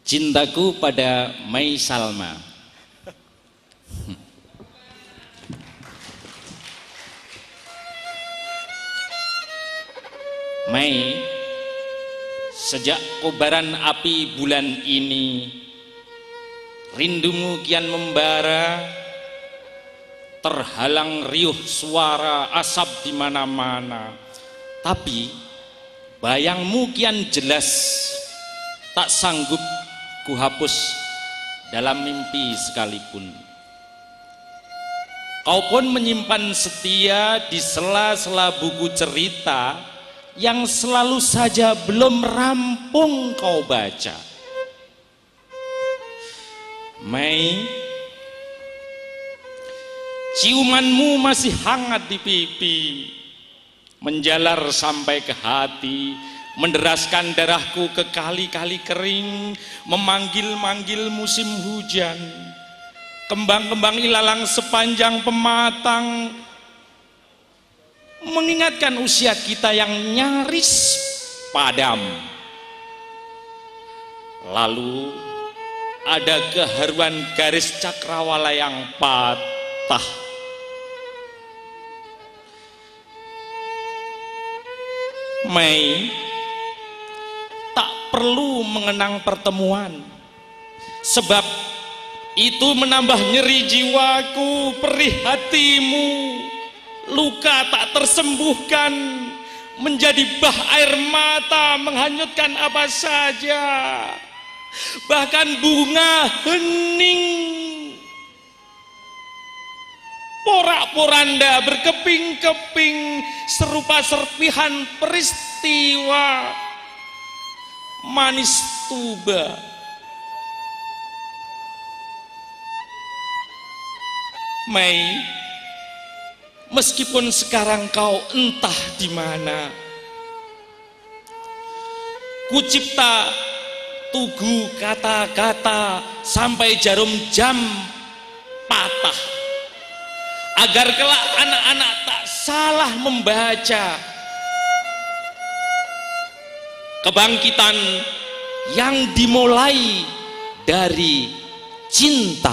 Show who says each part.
Speaker 1: Cintaku pada Mai Salma. Mai, sejak kobaran api bulan ini, rindumu kian membara, terhalang riuh suara asap di mana-mana. Tapi bayangmu kian jelas, tak sanggup kuhapus dalam mimpi sekalipun. Kau pun menyimpan setia di sela-sela buku cerita yang selalu saja belum rampung kau baca. Mai, ciumanmu masih hangat di pipi, menjalar sampai ke hati, menderaskan darahku ke kali-kali kering, memanggil-manggil musim hujan. Kembang-kembang ilalang sepanjang pematang mengingatkan usia kita yang nyaris padam. Lalu ada keharuan garis cakrawala yang patah. Mai, tak perlu mengenang pertemuan, sebab itu menambah nyeri jiwaku. Perih hatimu, luka tak tersembuhkan, menjadi bah air mata, menghanyutkan apa saja, bahkan bunga hening. Porak-poranda berkeping-keping serupa serpihan peristiwa manis tuba. Mai, meskipun sekarang kau entah di mana, kucipta tugu kata-kata sampai jarum jam patah, agar kelak anak-anak tak salah membaca kebangkitan yang dimulai dari cinta.